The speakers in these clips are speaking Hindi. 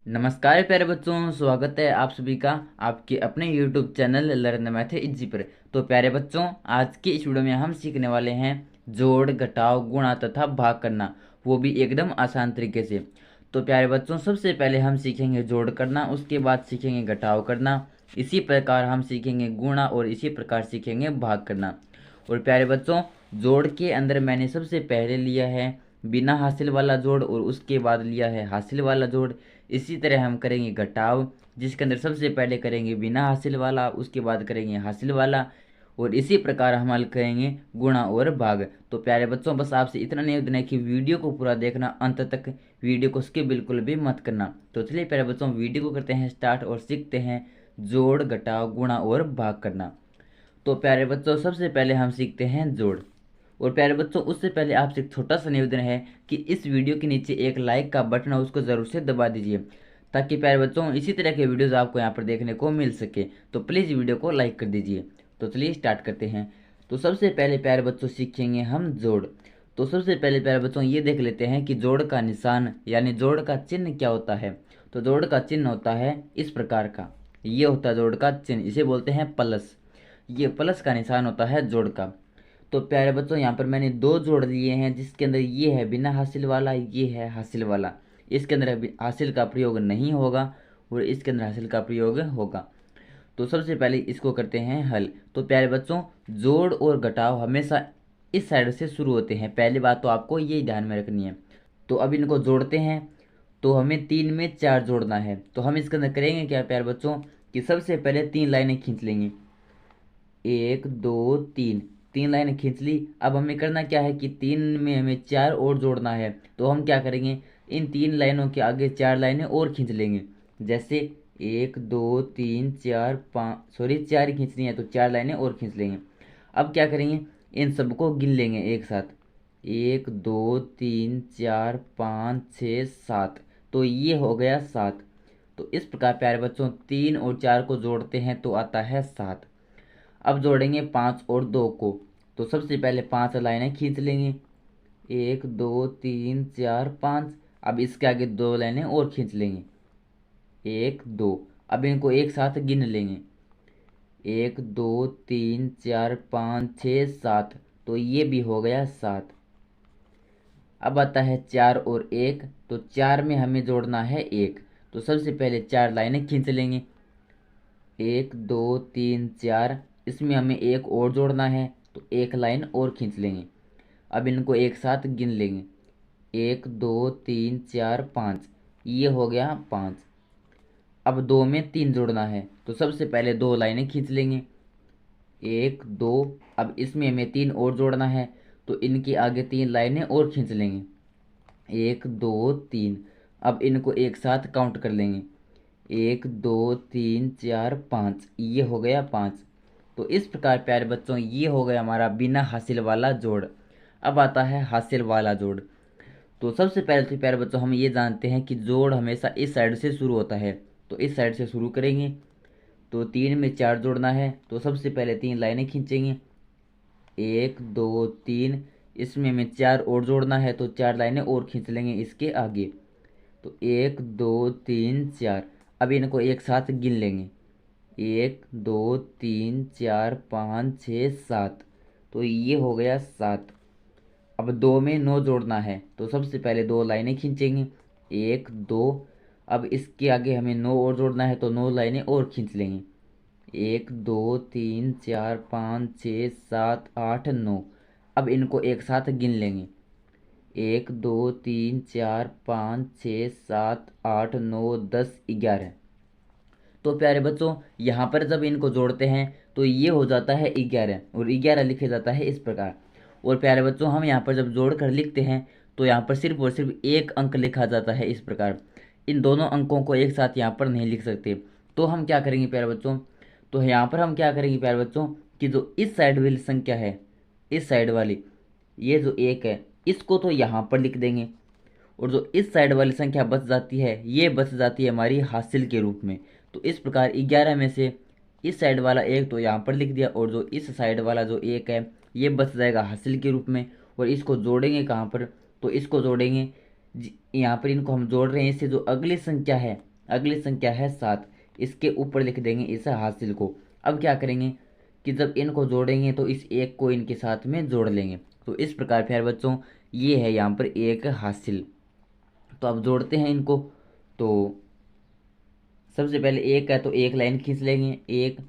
नमस्कार प्यारे बच्चों, स्वागत है आप सभी का आपके अपने YouTube channel learn math easy पर। तो प्यारे बच्चों, आज के इस वीडियो में हम सीखने वाले हैं जोड़, घटाव, गुणा तथा भाग करना, वो भी एकदम आसान तरीके से। तो प्यारे बच्चों, सबसे पहले हम सीखेंगे जोड़ करना, उसके बाद सीखेंगे घटाव करना, इसी प्रकार हम सीखेंगे गुणा और इसी प्रकार सीखेंगे भाग करना। और प्यारे बच्चों, जोड़ के अंदर मैंने सबसे पहले लिया है बिना हासिल वाला जोड़ और उसके बाद लिया है हासिल वाला जोड़। इसी तरह हम करेंगे घटाव, जिसके अंदर सबसे पहले करेंगे बिना हासिल वाला, उसके बाद करेंगे हासिल वाला, और इसी प्रकार हम हल करेंगे गुणा और भाग। तो प्यारे बच्चों, बस आपसे इतना निवेदन है कि वीडियो को पूरा देखना अंत तक, वीडियो को स्किप बिल्कुल भी मत करना। तो चलिए प्यारे बच्चों, वीडियो को करते हैं स्टार्ट और सीखते हैं जोड़, घटाव, गुणा और भाग करना। तो प्यारे बच्चों, सबसे पहले हम सीखते हैं जोड़। और प्यारे बच्चों, उससे पहले आपसे एक छोटा सा निवेदन है कि इस वीडियो के नीचे एक लाइक का बटन है, उसको ज़रूर से दबा दीजिए, ताकि प्यारे बच्चों इसी तरह के वीडियोज़ आपको यहाँ पर देखने को मिल सके। तो प्लीज़ वीडियो को लाइक कर दीजिए। तो चलिए स्टार्ट करते हैं। तो सबसे पहले प्यारे बच्चों सीखेंगे हम जोड़। तो सबसे पहले प्यारे बच्चों ये देख लेते हैं कि जोड़ का निशान यानी जोड़ का चिन्ह क्या होता है। तो जोड़ का चिन्ह होता है इस प्रकार का, ये होता है जोड़ का चिन्ह, इसे बोलते हैं प्लस। ये प्लस का निशान होता है जोड़ का। तो प्यारे बच्चों, यहाँ पर मैंने दो जोड़ लिए हैं, जिसके अंदर ये है बिना हासिल वाला, ये है हासिल वाला। इसके अंदर हासिल का प्रयोग नहीं होगा और इसके अंदर हासिल का प्रयोग होगा। तो सबसे पहले इसको करते हैं हल। तो प्यारे बच्चों, जोड़ और घटाव हमेशा इस साइड से शुरू होते हैं, पहली बात तो आपको ये ध्यान में रखनी है। तो अब इनको जोड़ते हैं, तो हमें 3 में 4 जोड़ना है। तो हम इसके अंदर करेंगे क्या प्यारे बच्चों कि सबसे पहले 3 लाइनें खींच लेंगे, 1 2 3, 3 लाइनें खींच ली। अब हमें करना क्या है कि 3 में हमें 4 और जोड़ना है। तो हम क्या करेंगे, इन 3 लाइनों के आगे 4 लाइनें और खींच लेंगे। जैसे 1 2 3 4 5, सॉरी 4 ही खींचनी है तो 4 लाइनें और खींच लेंगे। अब क्या करेंगे, इन सबको गिन लेंगे एक साथ, 1 2 3 4 5 6 7। तो ये हो गया 7। तो इस प्रकार प्यारे बच्चों 3 और 4 को जोड़ते हैं तो आता है 7। अब जोड़ेंगे 5 और 2 को। तो सबसे पहले 5 लाइनें खींच लेंगे, 1 2 3 4 5। अब इसके आगे 2 लाइनें और खींच लेंगे, 1 2। अब इनको एक साथ गिन लेंगे, 1 2 3 4 5 6 7। तो ये भी हो गया 7। अब आता है 4 और 1। तो 4 में हमें जोड़ना है 1। तो सबसे पहले 4 लाइनें खींच लेंगे, 1 2 3 4। इसमें हमें एक और जोड़ना है तो एक लाइन और खींच लेंगे। अब इनको एक साथ गिन लेंगे, 1 2 3 4 5। ये हो गया 5। अब 2 में 3 जोड़ना है तो सबसे पहले 2 लाइनें खींच लेंगे, 1 2। अब इसमें हमें 3 और जोड़ना है तो इनके आगे 3 लाइनें और खींच लेंगे, 1 2 3। अब इनको एक साथ काउंट कर लेंगे, 1 2 3 4 5। ये हो गया 5। तो इस प्रकार प्यारे बच्चों ये हो गया हमारा बिना हासिल वाला जोड़। अब आता है हासिल वाला जोड़। तो सबसे पहले तो प्यारे बच्चों हम ये जानते हैं कि जोड़ हमेशा इस साइड से शुरू होता है। तो इस साइड से शुरू करेंगे, तो 3 में 4 जोड़ना है तो सबसे पहले 3 लाइनें खींचेंगे, 1 2 3। इसमें हमें 4 और जोड़ना है तो 4 लाइनें और खींच लेंगे इसके आगे। तो 1 2 3 4। अब इनको एक साथ गिन लेंगे, 1 2 3 4 5 6 7। तो ये हो गया 7। अब 2 में 9 जोड़ना है तो सबसे पहले 2 लाइनें खींचेंगे, 1 2। अब इसके आगे हमें 9 और जोड़ना है तो 9 लाइनें और खींच लेंगे, 1 2 3 4 5 6 7 8 9। अब इनको एक साथ गिन लेंगे, 1 2 3 4 5 6 7 8 9 10 11। तो प्यारे बच्चों यहाँ पर जब इनको जोड़ते हैं तो ये हो जाता है 11 और 11 लिखे जाता है इस प्रकार। और प्यारे बच्चों हम यहाँ पर जब जोड़ कर लिखते हैं तो यहाँ पर सिर्फ और सिर्फ एक अंक लिखा जाता है इस प्रकार। इन दोनों अंकों को एक साथ यहाँ पर नहीं लिख सकते। तो हम क्या करेंगे प्यारे बच्चों, तो यहाँ पर हम क्या करेंगे प्यारे बच्चों कि जो इस साइड वाली संख्या है, इस साइड वाली, ये जो 1 है, इसको तो यहाँ पर लिख देंगे। और जो इस साइड वाली संख्या बच जाती है ये बच जाती है हमारी हासिल के रूप में। तो इस प्रकार 11 में से इस साइड वाला 1 तो यहाँ पर लिख दिया और जो इस साइड वाला जो 1 है ये बच जाएगा हासिल के रूप में। और इसको जोड़ेंगे कहाँ पर, तो इसको जोड़ेंगे यहाँ पर, इनको हम जोड़ रहे हैं इससे जो अगली संख्या है अगली संख्या है 7, इसके ऊपर लिख देंगे इस हासिल को। अब क्या करेंगे कि जब इनको जोड़ेंगे तो इस एक को इनके साथ में जोड़ लेंगे। तो इस प्रकार प्यारे बच्चों ये है यहाँ पर एक हासिल। तो अब जोड़ते हैं इनको। तो सबसे पहले एक है तो एक लाइन खींच लेंगे एक।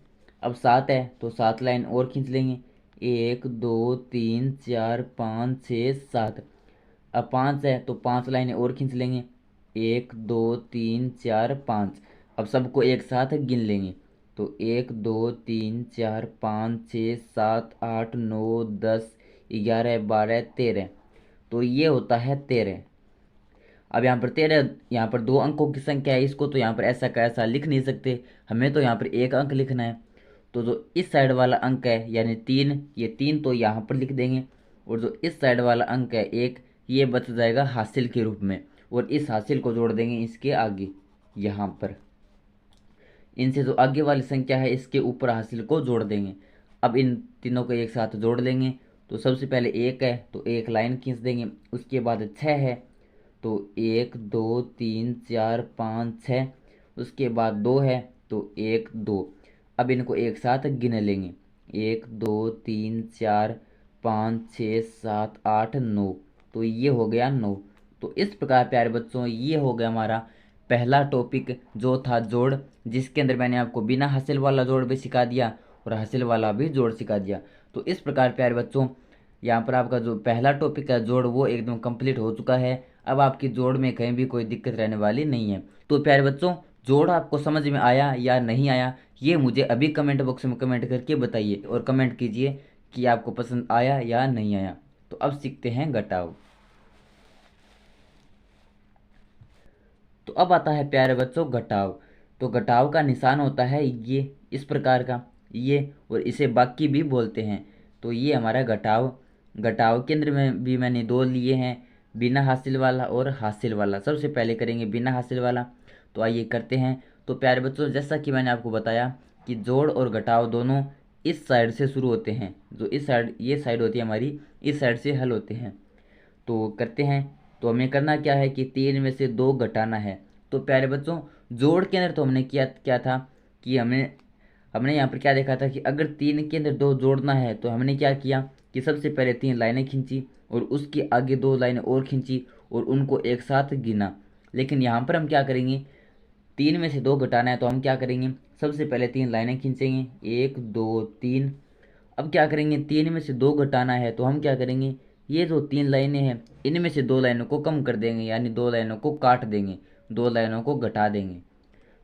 अब 7 है तो 7 लाइन और खींच लेंगे, 1 2 3 4 5 6 7। अब 5 है तो 5 लाइनें और खींच लेंगे, 1 2 3 4 5। अब सबको एक साथ गिन लेंगे। तो 1 2 3 4 5 6 7 8 9 10 11 12 13। तो ये होता है 13। अब यहाँ पर 13, यहाँ पर 2 अंकों की संख्या है, इसको तो यहाँ पर ऐसा का ऐसा लिख नहीं सकते, हमें तो यहाँ पर एक अंक लिखना है। तो जो इस साइड वाला अंक है यानी 3, ये 3 तो यहाँ पर लिख देंगे। और जो इस साइड वाला अंक है 1, ये बच जाएगा हासिल के रूप में। और इस हासिल को जोड़ देंगे इसके आगे यहाँ पर। इनसे जो आगे वाली संख्या है इसके ऊपर हासिल को जोड़ देंगे। अब इन तीनों को एक साथ जोड़ लेंगे। तो सबसे पहले 1 है तो एक लाइन खींच देंगे, उसके बाद 6 है तो 1 2 3 4 5 6। उसके बाद 2 है तो 1 2। अब इनको एक साथ गिन लेंगे, 1 2 3 4 5 6 7 8 9। तो ये हो गया 9। तो इस प्रकार प्यारे बच्चों ये हो गया हमारा पहला टॉपिक जो था जोड़, जिसके अंदर मैंने आपको बिना हासिल वाला जोड़ भी सिखा दिया और हासिल वाला भी जोड़ सिखा दिया। तो इस प्रकार प्यारे बच्चों यहाँ पर आपका जो पहला टॉपिक है जोड़ वो एकदम कंप्लीट हो चुका है। अब आपकी जोड़ में कहीं भी कोई दिक्कत रहने वाली नहीं है। तो प्यारे बच्चों जोड़ आपको समझ में आया या नहीं आया ये मुझे अभी कमेंट बॉक्स में कमेंट करके बताइए और कमेंट कीजिए कि आपको पसंद आया या नहीं आया। तो अब सीखते हैं घटाव। तो अब आता है प्यारे बच्चों घटाव। तो घटाव का निशान होता है ये इस प्रकार का, ये, और इसे बाकी भी बोलते हैं। तो ये हमारा घटाव। घटाव केंद्र में भी मैंने 2 लिए हैं, बिना हासिल वाला और हासिल वाला। सबसे पहले करेंगे बिना हासिल वाला। तो आइए करते हैं। तो प्यारे बच्चों जैसा कि मैंने आपको बताया कि जोड़ और घटाव दोनों इस साइड से शुरू होते हैं। जो इस साइड ये साइड होती है हमारी, इस साइड से हल होते हैं। तो करते हैं। तो हमें करना क्या है कि 3 में से 2 घटाना है। तो प्यारे बच्चों जोड़ के अंदर तो हमने किया क्या था कि हमने यहाँ पर क्या देखा था कि अगर 3 के अंदर 2 जोड़ना है तो हमने क्या किया कि सबसे पहले 3 लाइनें खींची और उसके आगे 2 लाइनें और खींची और उनको एक साथ गिना। लेकिन यहाँ पर हम क्या करेंगे, 3 में से 2 घटाना है तो हम क्या करेंगे, सबसे पहले 3 लाइनें खींचेंगे, 1 2 3। अब क्या करेंगे, 3 में से 2 घटाना है तो हम क्या करेंगे, ये जो 3 लाइनें हैं इनमें से 2 लाइनों को कम कर देंगे, यानी 2 लाइनों को काट देंगे, 2 लाइनों को घटा देंगे।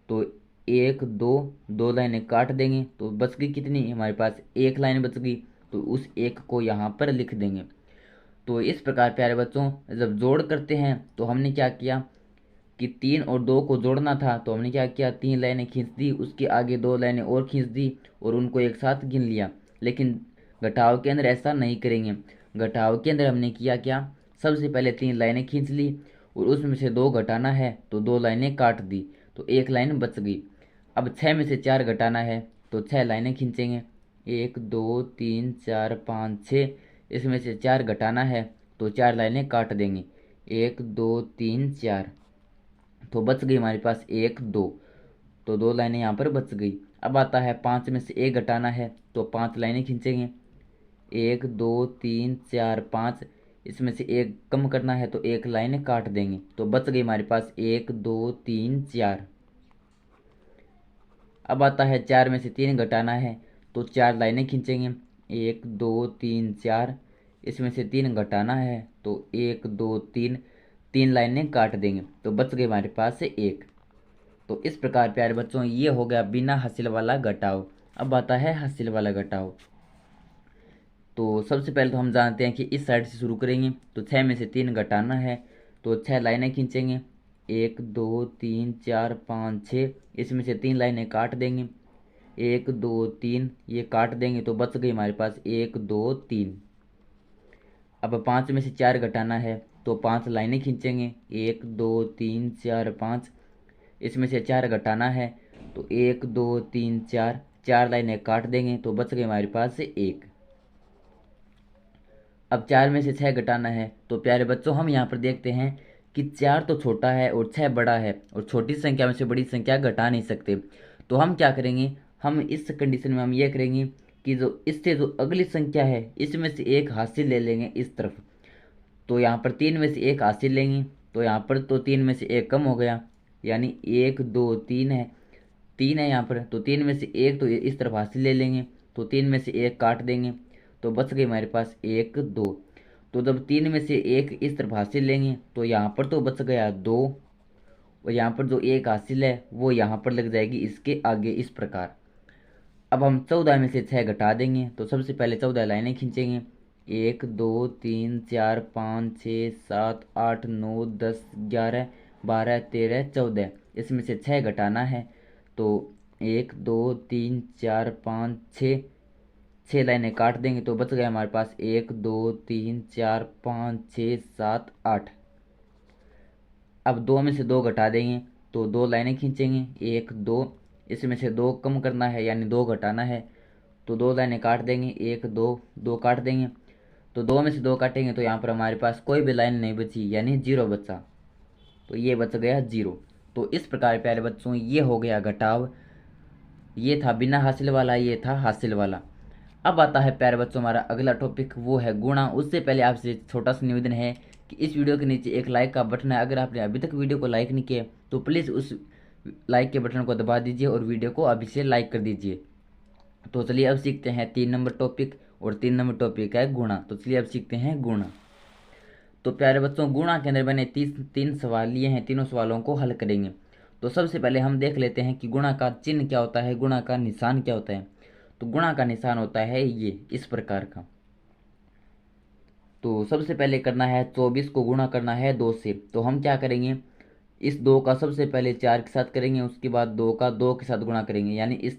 तो 1 2, 2 लाइनें काट देंगे तो बच गई कितनी, हमारे पास 1 लाइन बच गई। तो उस 1 को यहाँ पर लिख देंगे। तो इस प्रकार प्यारे बच्चों जब जोड़ करते हैं तो हमने क्या किया कि 3 और 2 को जोड़ना था तो हमने क्या किया, 3 लाइनें खींच दी, उसके आगे 2 लाइनें और खींच दी और उनको एक साथ गिन लिया। लेकिन घटाव के अंदर ऐसा नहीं करेंगे। घटाव के अंदर हमने किया क्या, सबसे पहले 3 लाइनें खींच ली और उसमें से 2 घटाना है तो 2 लाइनें काट दी तो 1 लाइन बच गई। अब 6 में से 4 घटाना है तो 6 लाइनें खींचेंगे, 1 2 3 4 5 6। इसमें से 4 घटाना है तो 4 लाइनें काट देंगे, 1 2 3 4। तो बच गई हमारे पास 1 2। तो 2 लाइनें यहाँ पर बच गई। अब आता है 5 में से 1 घटाना है तो 5 लाइनें खींचेंगे, 1 2 3 4 5। इसमें से 1 कम करना है तो 1 लाइन काट देंगे तो बच गई हमारे पास 1 2 3 4। अब आता है 4 में से 3 घटाना है तो 4 लाइनें खींचेंगे, 1 2 3 4। इसमें से 3 घटाना है तो 1 2 3, 3 लाइनें काट देंगे तो बच गई हमारे पास से 1। तो इस प्रकार प्यारे बच्चों ये हो गया बिना हासिल वाला घटाव। अब आता है हासिल वाला घटाव। तो सबसे पहले तो हम जानते हैं कि इस साइड से शुरू करेंगे। तो 6 में से 3 घटाना है तो 6 लाइनें खींचेंगे, 1 2 3 4 5 6। इसमें से 3 लाइनें काट देंगे, 1 2 3, ये काट देंगे तो बच गई हमारे पास 1 2 3। अब 5 में से 4 घटाना है तो 5 लाइनें खींचेंगे, 1 2 3 4 5। इसमें से 4 घटाना है तो 1 2 3 4, 4 लाइनें काट देंगे तो बच गए हमारे पास से 1। अब 4 में से 6 घटाना है तो प्यारे बच्चों हम यहाँ पर देखते हैं कि 4 तो छोटा है और 6 बड़ा है और छोटी संख्या में से बड़ी संख्या घटा नहीं सकते। तो हम क्या करेंगे, हम इस कंडीशन में हम ये करेंगे कि जो इससे जो अगली संख्या है इसमें से एक हासिल ले लेंगे इस तरफ। तो यहाँ पर 3 में से एक हासिल लेंगे, तो यहाँ पर तो 3 में से एक कम हो गया, यानी 1 2 3 है, 3 है यहाँ पर, तो 3 में से एक तो इस तरफ हासिल ले लेंगे, तो 3 में से एक काट देंगे, तो बच गई हमारे पास 1 2। तो जब 3 में से एक इस तरफ हासिल लेंगे तो यहाँ पर तो बच गया 2, और यहाँ पर जो एक हासिल है वो यहाँ पर लग जाएगी इसके आगे इस प्रकार। अब हम 14 में से 6 घटा देंगे, तो सबसे पहले 14 लाइनें खींचेंगे, 1 2 3 4 5 6 7 8 9 10 11 12 13 14, इसमें से 6 घटाना है। तो 1 2 3 4 5 6, 6 लाइनें काट देंगे, तो बच गया हमारे पास 1 2 3 4 5 6 7 8। अब 2 में से 2 घटा देंगे, तो 2 लाइनें खींचेंगे, 1 2, इसमें से 2 कम करना है यानी 2 घटाना है, तो 2 लाइनें काट देंगे, 1 2 काट देंगे। तो 2 में से 2 काटेंगे तो यहाँ पर हमारे पास कोई भी लाइन नहीं बची यानी 0 बचा, तो ये बच गया 0। तो इस प्रकार प्यारे बच्चों ये हो गया घटाव, ये था बिना हासिल वाला, ये था हासिल वाला। अब आता है प्यारे बच्चों हमारा अगला टॉपिक, वो है गुणा। उससे पहले आपसे छोटा सा निवेदन है कि इस वीडियो के नीचे एक लाइक का बटन है, अगर आपने अभी तक वीडियो को लाइक नहीं किया तो प्लीज़ उस लाइक के बटन को दबा दीजिए और वीडियो को अभी से लाइक कर दीजिए। तो चलिए अब सीखते हैं 3 नंबर टॉपिक, और 3 नंबर टॉपिक है गुणा। तो चलिए अब सीखते हैं गुणा। तो प्यारे बच्चों गुणा के अंदर मैंने तीन सवाल लिए हैं, तीनों सवालों को हल करेंगे। तो सबसे पहले हम देख लेते हैं कि गुणा का चिन्ह क्या होता है, गुणा का निशान क्या होता है। तो गुणा का निशान होता है ये इस प्रकार का। तो सबसे पहले करना है 24 को गुणा करना है 2 से। तो हम क्या करेंगे, इस 2 का सबसे पहले 4 के साथ करेंगे, उसके बाद 2 का 2 के साथ गुणा करेंगे, यानी इस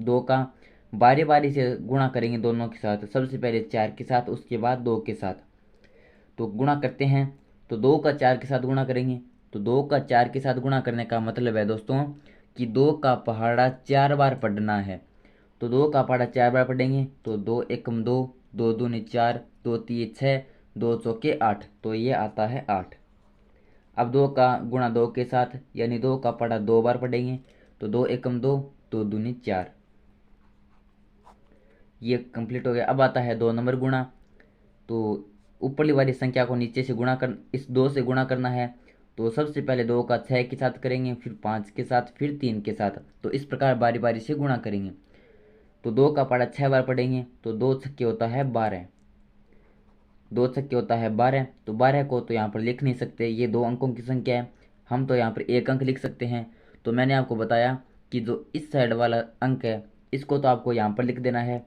2 का बारी बारी से गुणा करेंगे दोनों के साथ, सबसे पहले 4 के साथ उसके बाद 2 के साथ। तो गुणा करते हैं, तो 2 का 4 के साथ गुणा करेंगे। तो 2 का 4 के साथ गुणा करने का मतलब है दोस्तों कि 2 का पहाड़ा 4 बार पढ़ना है। तो 2 का पहाड़ा 4 बार पढ़ेंगे, तो 2 एकम 2, 2 दूनी 4, 2 तीन 6, 2 चौके 8, तो ये आता है 8। अब 2 का गुणा 2 के साथ, यानी 2 का पहाड़ा 2 बार पढ़ेंगे, तो 2 एकम 2, 2 दूनी 4, ये कंप्लीट हो गया। अब आता है 2 नंबर गुणा। तो ऊपरली वाली संख्या को नीचे से गुणा कर, इस 2 से गुणा करना है। तो सबसे पहले 2 का 6 के साथ करेंगे, फिर 5 के साथ, फिर 3 के साथ, तो इस प्रकार बारी बारी से गुणा करेंगे। तो 2 का पहाड़ा 6 बार पढ़ेंगे, तो 2 छक्के होता है 12, 2 छक्के होता है 12। तो 12 को तो यहाँ पर लिख नहीं सकते, ये 2 अंकों की संख्या है, हम तो यहाँ पर 1 अंक लिख सकते हैं। तो मैंने आपको बताया कि जो इस साइड वाला अंक है इसको तो आपको यहाँ पर लिख देना है,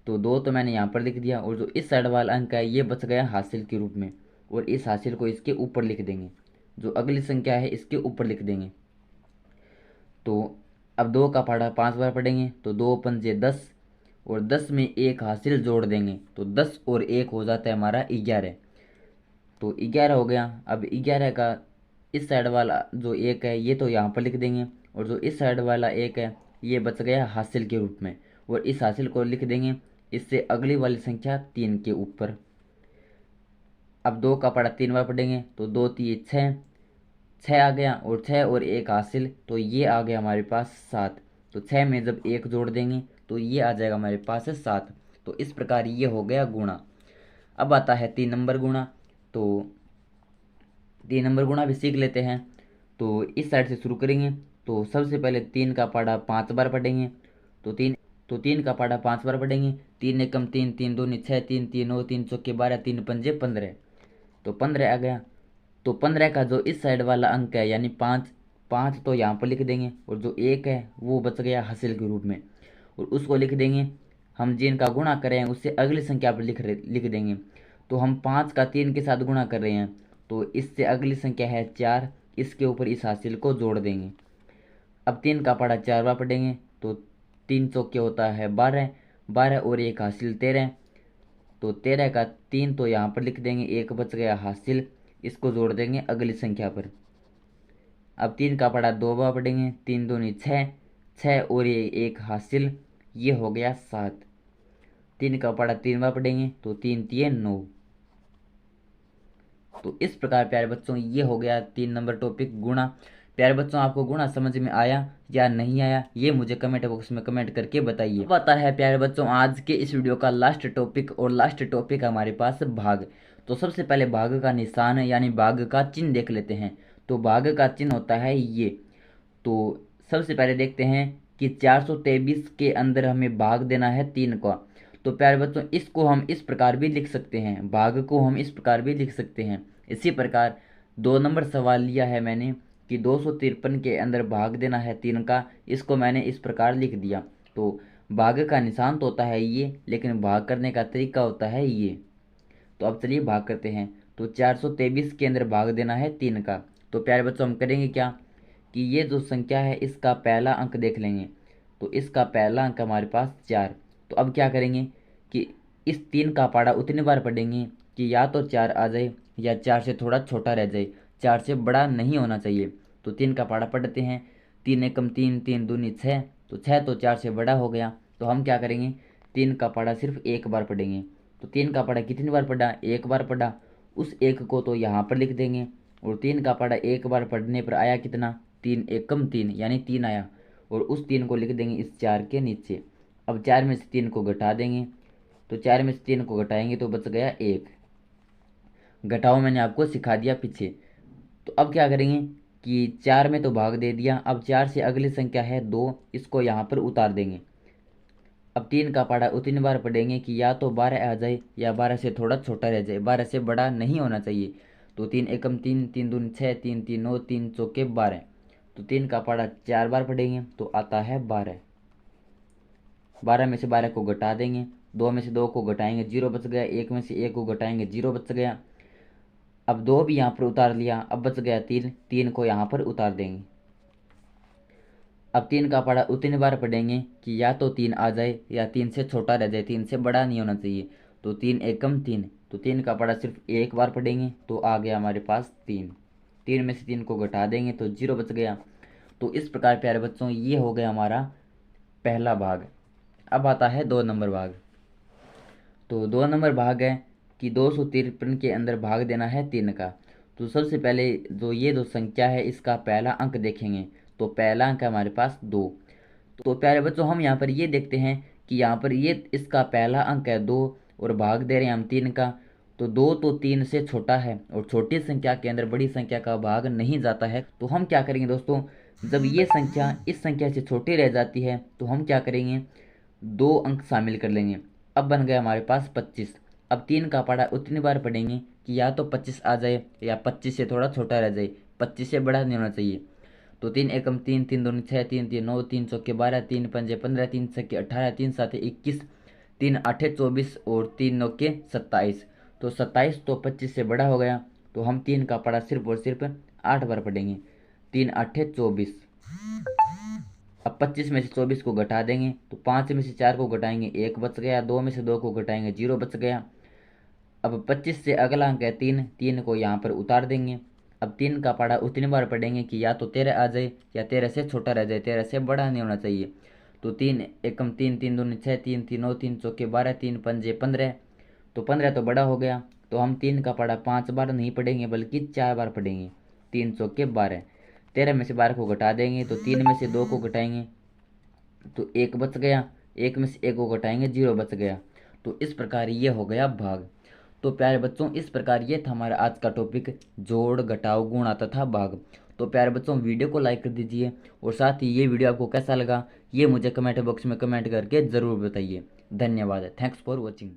तो 2 तो मैंने यहाँ पर लिख दिया, और जो इस साइड वाला अंक है ये बच गया हासिल के रूप में, और इस हासिल को इसके ऊपर लिख देंगे, जो अगली संख्या है इसके ऊपर लिख देंगे। तो अब 2 का पहाड़ा 5 बार पढ़ेंगे, तो 2 पंजे 10, और 10 में एक हासिल जोड़ देंगे, तो 10 और 1 हो जाता है हमारा 11। तो 11 हो गया। अब 11 का इस साइड वाला जो 1 है ये तो यहाँ पर लिख देंगे, और जो इस साइड वाला 1 है ये बच गया हासिल के रूप में, और इस हासिल को लिख देंगे इससे अगली वाली संख्या 3 के ऊपर। अब 2 का पहाड़ा 3 बार पढ़ेंगे, तो 2 तीन 6, 6 आ गया, और 6 और 1 हासिल, तो ये आ गया हमारे पास 7। तो 6 में जब 1 जोड़ देंगे तो ये आ जाएगा हमारे पास 7। तो इस प्रकार ये हो गया गुणा। अब आता है 3 नंबर गुणा। तो 3 नंबर गुणा भी सीख लेते हैं। तो इस साइड से शुरू करेंगे। तो सबसे पहले 3 का पहाड़ा 5 बार पढ़ेंगे, तो 3 का पहाड़ा 5 बार पढ़ेंगे, 3 एकम 3, 3 दूनी 6, 3 तीन 9, 3 चौके 12, 3 पंजे 15, तो 15 आ गया। तो 15 का जो इस साइड वाला अंक है यानी 5, 5 तो यहाँ पर लिख देंगे, और जो 1 है वो बच गया हासिल के रूप में, और उसको लिख देंगे, हम जिनका गुणा कर रहे हैं उससे अगली संख्या पर लिख देंगे। तो हम 5 का 3 के साथ गुणा कर रहे हैं, तो इससे अगली संख्या है 4, इसके ऊपर इस हासिल को जोड़ देंगे। अब 3 का पहाड़ा 4 बार पढ़ेंगे, तो 3 चौके होता है 12, 12 और 1 हासिल 13, तो 13 का 3 तो यहाँ पर लिख देंगे, 1 बच गया हासिल, इसको जोड़ देंगे अगली संख्या पर। अब 3 का पहाड़ा 2 बार पढ़ेंगे, 3 दूनी 6, 6 और ये 1 हासिल, ये हो गया 7। 3 का पहाड़ा 3 बार पढ़ेंगे, तो 3 तीन 9, तो इस प्रकार प्यारे बच्चों ये हो गया 3 नंबर टॉपिक गुणा। प्यारे बच्चों आपको गुणा समझ में आया या नहीं आया ये मुझे कमेंट बॉक्स में कमेंट करके बताइए। पता है प्यारे बच्चों आज के इस वीडियो का लास्ट टॉपिक, और लास्ट टॉपिक हमारे पास भाग। तो सबसे पहले भाग का निशान यानी भाग का चिन्ह देख लेते हैं। तो भाग का चिन्ह होता है ये। तो सबसे पहले देखते हैं कि 423 के अंदर हमें भाग देना है 3 का। तो प्यारे बच्चों इसको हम इस प्रकार भी लिख सकते हैं, भाग को हम इस प्रकार भी लिख सकते हैं। इसी प्रकार 2 नंबर सवाल लिया है मैंने कि 253 के अंदर भाग देना है 3 का, इसको मैंने इस प्रकार लिख दिया। तो भाग का निशान तो होता है ये, लेकिन भाग करने का तरीका होता है ये। तो अब चलिए भाग करते हैं। तो 423 के अंदर भाग देना है 3 का। तो प्यारे बच्चों हम करेंगे क्या कि ये जो संख्या है इसका पहला अंक देख लेंगे। तो इसका पहला अंक हमारे पास 4। तो अब क्या करेंगे कि इस 3 का पाड़ा उतनी बार पढ़ेंगे कि या तो 4 आ जाए या 4 से थोड़ा छोटा रह जाए, 4 से बड़ा नहीं होना चाहिए। तो 3 का पाड़ा पढ़ते हैं। 3 एकम 3, 3 दूनी 6। तो 6 तो 4 से बड़ा हो गया। तो हम क्या करेंगे 3 का पाड़ा सिर्फ एक बार पढ़ेंगे। तो 3 का पाड़ा कितनी बार पढ़ा, एक बार पढ़ा। उस एक को तो यहाँ पर लिख देंगे। और 3 का पाड़ा एक बार पढ़ने पर आया कितना, 3 एकम 3 यानी 3 आया। और उस 3 को लिख देंगे इस 4 के नीचे। अब 4 में से 3 को घटा देंगे। तो 4 में से 3 को घटाएंगे तो बच गया 1। घटाओ मैंने आपको सिखा दिया पीछे। तो अब क्या करेंगे कि 4 में तो भाग दे दिया। अब 4 से अगली संख्या है 2, इसको यहाँ पर उतार देंगे। अब 3 का पाड़ा उतनी बार पढ़ेंगे कि या तो 12 आ जाए या 12 से थोड़ा छोटा रह जाए, 12 से बड़ा नहीं होना चाहिए। तो 3 एकम 3, 3 दूनी 6, 3 3 9, 3 चौके 12। तो 3 का पाड़ा 4 बार पढ़ेंगे तो आता है 12। 12 में से 12 को घटा देंगे। 2 में से 2 को घटाएंगे 0 बच गया। 1 में से 1 को घटाएंगे 0 बच गया। अब 2 भी यहाँ पर उतार लिया, अब बच गया 3। 3 को यहाँ पर उतार देंगे। अब 3 का पाड़ा उतनी बार पढ़ेंगे कि या तो 3 आ जाए या 3 से छोटा रह जाए, 3 से बड़ा नहीं होना चाहिए। तो 3 एकम 3। तो 3 का पाड़ा सिर्फ एक बार पढ़ेंगे तो आ गया हमारे पास 3। 3 में से 3 को घटा देंगे तो 0 बच गया। तो इस प्रकार प्यारे बच्चों ये हो गया हमारा पहला भाग। अब आता है 2 नंबर भाग। तो 2 नंबर भाग है कि 253 के अंदर भाग देना है 3 का। तो सबसे पहले ये जो संख्या है इसका पहला अंक देखेंगे। तो पहला अंक है हमारे पास 2। तो प्यारे बच्चों हम यहाँ पर ये देखते हैं कि यहाँ पर ये इसका पहला अंक है 2 और भाग दे रहे हैं हम 3 का। तो 2 तो 3 से छोटा है और छोटी संख्या के अंदर बड़ी संख्या का भाग नहीं जाता है। तो हम क्या करेंगे दोस्तों, जब ये संख्या इस संख्या से छोटी रह जाती है तो हम क्या करेंगे 2 अंक शामिल कर लेंगे। अब बन गया हमारे पास 25। अब 3 का पाड़ा उतनी बार पढ़ेंगे कि या तो 25 आ जाए या 25 से थोड़ा छोटा रह जाए, 25 से बड़ा नहीं होना चाहिए। तो 3 एकम 3, 3 दूनी 6, 3 3 9, 3 चौके 12, 3 पंजे 15, 3 छक्के 18, 3 सात 21, 3 आठे 24 और 3 नौके 27। तो 27 तो 25 से बड़ा हो गया। तो हम 3 का पाड़ा सिर्फ और सिर्फ 8 बार पढ़ेंगे। 3 आठे 24। अब 25 में से 24 को घटा देंगे तो 5 में से 4 को घटाएंगे 1 बच गया। 2 में से 2 को घटाएंगे 0 बच गया। अब 25 से अगला अंक है 3, 3 को यहाँ पर उतार देंगे। अब 3 का पाड़ा उतनी बार पढ़ेंगे कि या तो 13 आ जाए या 13 से छोटा रह जाए, 13 से बड़ा नहीं होना चाहिए। तो 3 एकम 3, 3 दूनी 6, 3 3 9, 3 चौके 12, 3 पंजे 15। तो 15 तो बड़ा हो गया। तो हम 3 का पाड़ा 5 बार नहीं पढ़ेंगे बल्कि 4 बार पढ़ेंगे। 3 चौके 12। 13 में से 12 को घटा देंगे तो 3 में से 2 को घटाएंगे तो 1 बच गया। 1 में से 1 को घटाएंगे 0 बच गया। तो इस प्रकार ये हो गया भाग। तो प्यारे बच्चों इस प्रकार ये था हमारा आज का टॉपिक, जोड़ घटाव गुणा तथा भाग। तो प्यारे बच्चों वीडियो को लाइक कर दीजिए और साथ ही ये वीडियो आपको कैसा लगा ये मुझे कमेंट बॉक्स में कमेंट करके ज़रूर बताइए। धन्यवाद। Thanks for watching.